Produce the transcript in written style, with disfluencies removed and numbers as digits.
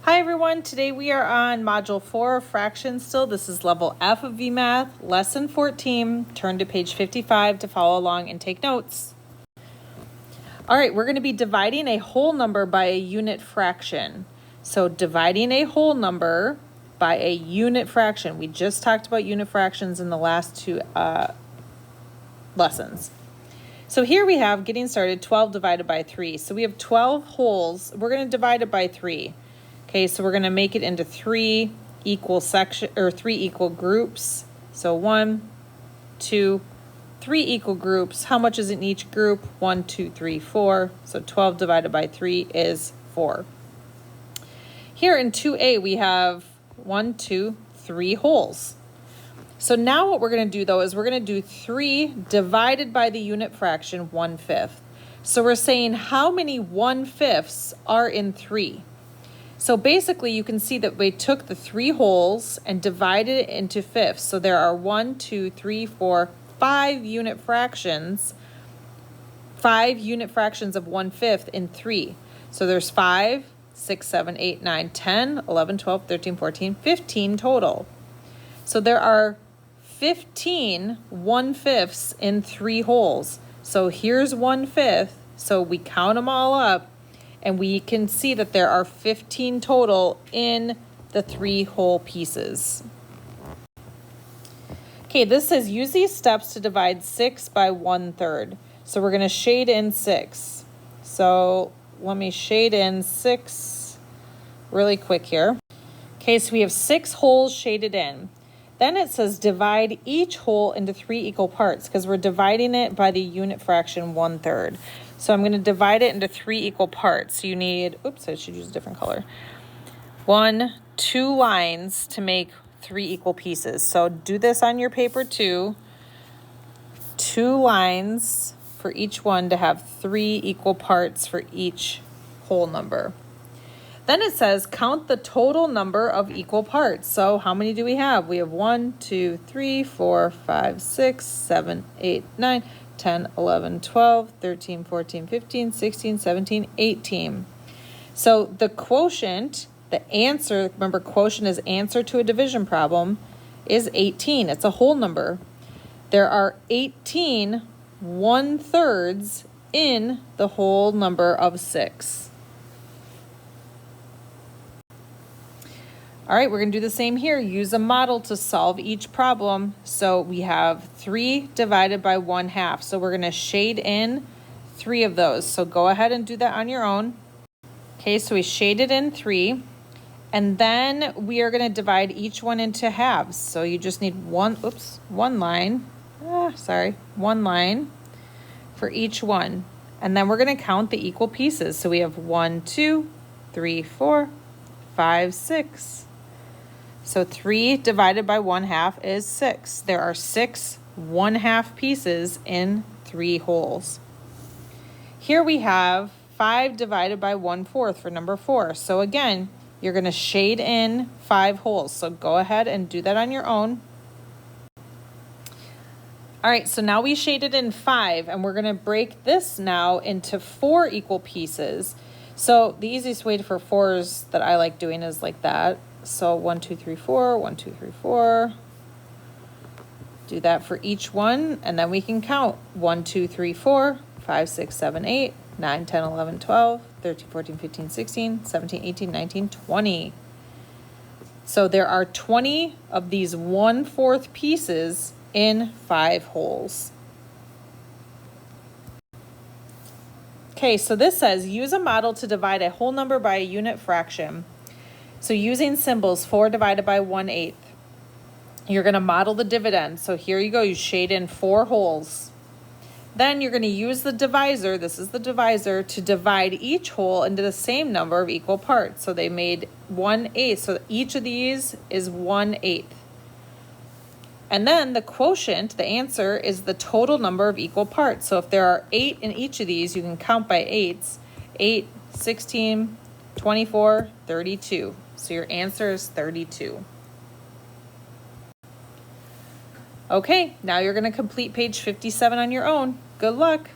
Hi everyone, today we are on Module 4 of Fractions still. This is Level F of VMath, Lesson 14. Turn to page 55 to follow along and take notes. All right, we're going to be dividing a whole number by a unit fraction. So dividing a whole number by a unit fraction. We just talked about unit fractions in the last two lessons. So here we have, getting started, 12 divided by 3. So we have 12 wholes. We're going to divide it by 3. Okay, so we're going to make it into three equal groups. So 1, 2, 3 equal groups. How much is in each group? 1, 2, 3, 4. So 12 divided by 3 is 4. Here in 2a, we have 1, 2, 3 wholes. So now what we're going to do, though, is we're going to do 3 divided by the unit fraction 1/5. So we're saying how many 1/5s are in 3? So basically, you can see that we took the 3 wholes and divided it into fifths. So there are 1, 2, 3, 4, 5 unit fractions. 5 unit fractions of 1/5 in 3. So there's 5, 6, 7, 8, 9, 10, 11, 12, 13, 14, 15 total. So there are 15 1/5s in 3 wholes. So here's 1/5. So we count them all up. And we can see that there are 15 total in the 3 whole pieces. Okay, this says use these steps to divide 6 by 1/3. So we're going to shade in 6. So let me shade in 6 really quick here. Okay, so we have 6 wholes shaded in. Then it says divide each whole into 3 equal parts because we're dividing it by the unit fraction 1/3. So I'm going to divide it into 3 equal parts. So you need, oops, I should use a different color. 2 lines to make 3 equal pieces. So do this on your paper too. 2 lines for each one to have 3 equal parts for each whole number. Then it says count the total number of equal parts. So how many do we have? We have 1, 2, 3, 4, 5, 6, 7, 8, 9, 10, 11, 12, 13, 14, 15, 16, 17, 18. So the quotient, the answer, remember quotient is answer to a division problem, is 18. It's a whole number. There are 18 1/3s in the whole number of 6. All right, we're going to do the same here. Use a model to solve each problem. So we have 3 divided by 1/2. So we're going to shade in 3 of those. So go ahead and do that on your own. Okay, so we shaded in 3. And then we are going to divide each one into halves. So you just need one line for each one. And then we're going to count the equal pieces. So we have 1, 2, 3, 4, 5, 6. So 3 divided by 1/2 is 6. There are 6 1/2 pieces in 3 wholes. Here we have 5 divided by 1/4 for number 4. So again, you're going to shade in 5 wholes. So go ahead and do that on your own. All right, so now we shaded in 5, and we're going to break this now into 4 equal pieces. So the easiest way for 4s that I like doing is like that. So 1, 2, 3, 4, 1, 2, 3, 4. Do that for each one, and then we can count 1, 2, 3, 4, 5, 6, 7, 8, 9, 10, 11, 12, 13, 14, 15, 16, 17, 18, 19, 20. So there are 20 of these 1/4 pieces in 5 wholes. Okay, so this says use a model to divide a whole number by a unit fraction. So using symbols, 4 divided by 1/8. You're going to model the dividend. So here you go, you shade in 4 wholes. Then you're going to use the divisor, this is the divisor, to divide each whole into the same number of equal parts. So they made 1/8. So each of these is 1/8. And then the quotient, the answer, is the total number of equal parts. So if there are 8 in each of these, you can count by 8s. 8, 16, 24, 32. So your answer is 32. Okay, now you're going to complete page 57 on your own. Good luck.